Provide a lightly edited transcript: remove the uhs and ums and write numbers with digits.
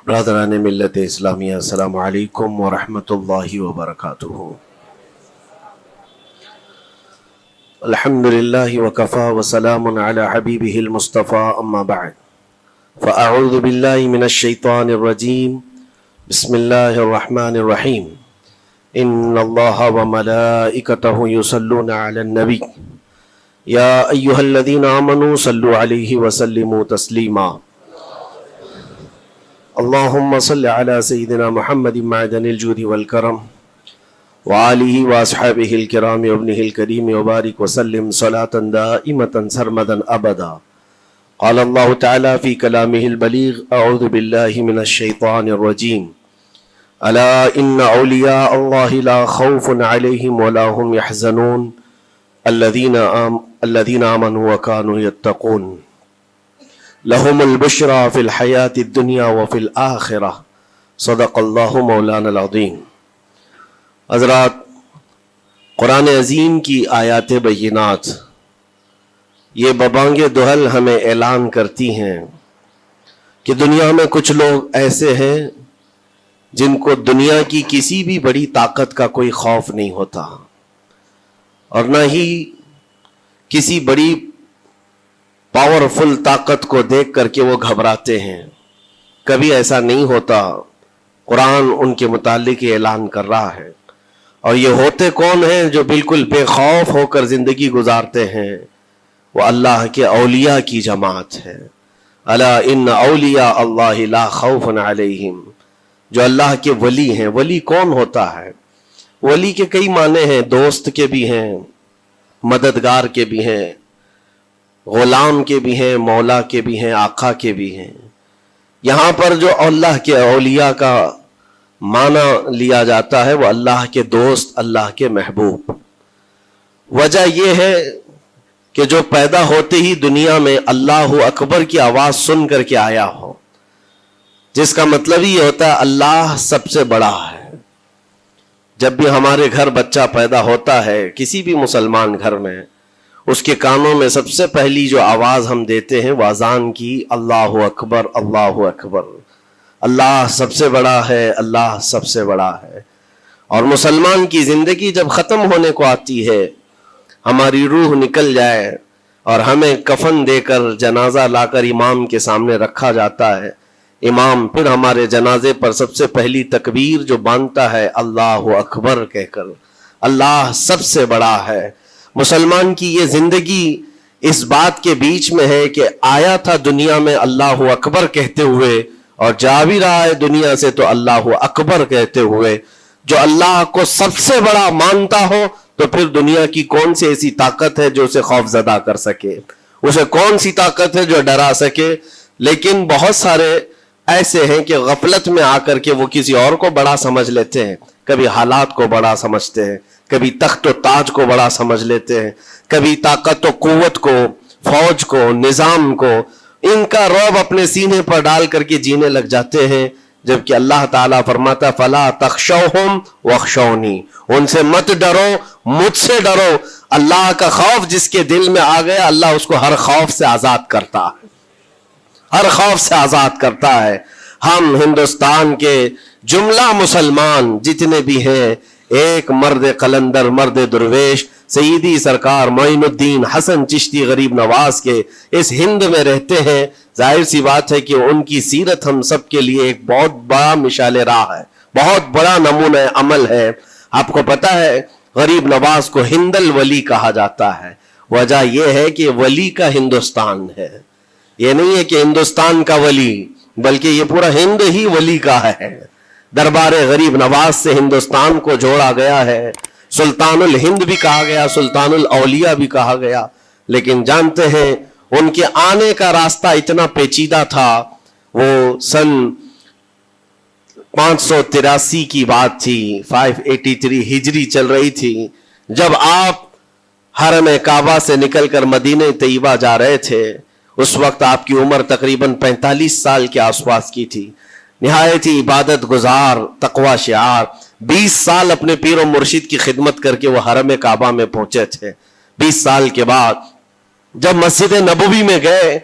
برادران ملت اسلامیہ، السلام علیکم ورحمۃ اللہ وبرکاتہ۔ الحمد للہ وکفا وسلام علی حبیبہ المصطفیٰ، اما بعد فاعوذ باللہ من الشیطان الرجیم، بسم اللہ الرحمن الرحیم۔ ان اللہ وملائکتہ یصلون علی النبی یا ایہا الذین آمنوا صلوا علیہ وسلموا تسلیما۔ اللہم صل علی سیدنا محمد معدن الجود والکرم وآلہ واصحابہ الکرام وابنہ الکریم وبارک وسلم صلاة دائمة سرمدا ابدا۔ قال اللہ تعالی فی کلامہ البلیغ، اعوذ باللہ من الشیطان الرجیم، الا ان اولیاء اللہ لا خوف علیہم ولا هم يحزنون الذین آمنوا وکانوا یتقون لهم البشرى فی الحیاة الدنیا وفی الآخرہ، صدق اللہ مولانا العظیم۔ حضرات، قرآن عظیم کی آیات بینات یہ ببانگ دہل ہمیں اعلان کرتی ہیں کہ دنیا میں کچھ لوگ ایسے ہیں جن کو دنیا کی کسی بھی بڑی طاقت کا کوئی خوف نہیں ہوتا، اور نہ ہی کسی بڑی پاورفل طاقت کو دیکھ کر کے وہ گھبراتے ہیں۔ کبھی ایسا نہیں ہوتا۔ قرآن ان کے متعلق اعلان کر رہا ہے، اور یہ ہوتے کون ہیں جو بالکل بے خوف ہو کر زندگی گزارتے ہیں؟ وہ اللہ کے اولیاء کی جماعت ہے۔ الا ان اولیاء اللہ لا خوف علیہم، جو اللہ کے ولی ہیں۔ ولی کون ہوتا ہے؟ ولی کے کئی معنی ہیں، دوست کے بھی ہیں، مددگار کے بھی ہیں، غلام کے بھی ہیں، مولا کے بھی ہیں، آقا کے بھی ہیں۔ یہاں پر جو اللہ کے اولیاء کا معنی لیا جاتا ہے وہ اللہ کے دوست، اللہ کے محبوب۔ وجہ یہ ہے کہ جو پیدا ہوتے ہی دنیا میں اللہ اکبر کی آواز سن کر کے آیا ہو، جس کا مطلب یہ ہوتا ہے اللہ سب سے بڑا ہے۔ جب بھی ہمارے گھر بچہ پیدا ہوتا ہے، کسی بھی مسلمان گھر میں، اس کے کانوں میں سب سے پہلی جو آواز ہم دیتے ہیں وہ اذان کی، اللہ اکبر اللہ اکبر، اللہ سب سے بڑا ہے، اللہ سب سے بڑا ہے۔ اور مسلمان کی زندگی جب ختم ہونے کو آتی ہے، ہماری روح نکل جائے اور ہمیں کفن دے کر جنازہ لا کر امام کے سامنے رکھا جاتا ہے، امام پھر ہمارے جنازے پر سب سے پہلی تکبیر جو باندھتا ہے اللہ اکبر کہہ کر، اللہ سب سے بڑا ہے۔ مسلمان کی یہ زندگی اس بات کے بیچ میں ہے کہ آیا تھا دنیا میں اللہ اکبر کہتے ہوئے، اور جا بھی رہا ہے دنیا سے تو اللہ اکبر کہتے ہوئے۔ جو اللہ کو سب سے بڑا مانتا ہو تو پھر دنیا کی کون سی ایسی طاقت ہے جو اسے خوف زدہ کر سکے؟ اسے کون سی طاقت ہے جو ڈرا سکے؟ لیکن بہت سارے ایسے ہیں کہ غفلت میں آ کر کے وہ کسی اور کو بڑا سمجھ لیتے ہیں۔ کبھی حالات کو بڑا سمجھتے ہیں، کبھی تخت و تاج کو بڑا سمجھ لیتے ہیں، کبھی طاقت و قوت کو، فوج کو، نظام کو، ان کا رعب اپنے سینے پر ڈال کر کے جینے لگ جاتے ہیں، جبکہ اللہ تعالیٰ فرماتا ہے فَلَا تَخْشَوْهُمْ وَاخْشَوْنِي، ان سے مت ڈرو، مجھ سے ڈرو۔ اللہ کا خوف جس کے دل میں آ گیا، اللہ اس کو ہر خوف سے آزاد کرتا ہے، ہر خوف سے آزاد کرتا ہے۔ ہم ہندوستان کے جملہ مسلمان جتنے بھی ہیں، ایک مرد قلندر، مرد درویش، سیدی سرکار معین الدین حسن چشتی غریب نواز کے اس ہند میں رہتے ہیں۔ ظاہر سی بات ہے کہ ان کی سیرت ہم سب کے لیے ایک بہت بڑا مشعل راہ ہے، بہت بڑا نمونہ عمل ہے۔ آپ کو پتا ہے غریب نواز کو ہند الولی کہا جاتا ہے۔ وجہ یہ ہے کہ ولی کا ہندوستان ہے، یہ نہیں ہے کہ ہندوستان کا ولی، بلکہ یہ پورا ہند ہی ولی کا ہے۔ دربار غریب نواز سے ہندوستان کو جوڑا گیا ہے، سلطان الہند بھی کہا گیا، سلطان الاولیاء بھی کہا گیا۔ لیکن جانتے ہیں ان کے آنے کا راستہ اتنا پیچیدہ تھا۔ وہ سن 583 کی بات تھی، 583 ہجری چل رہی تھی، جب آپ حرم کعبہ سے نکل کر مدینہ طیبہ جا رہے تھے۔ اس وقت آپ کی عمر تقریباً 45 سال کے آس پاس کی تھی۔ نہایت ہی عبادت گزار، تقوی شعار، 20 سال اپنے پیر و مرشد کی خدمت کر کے وہ حرم کعبہ میں پہنچے تھے۔ 20 سال کے بعد جب مسجد نبوی میں گئے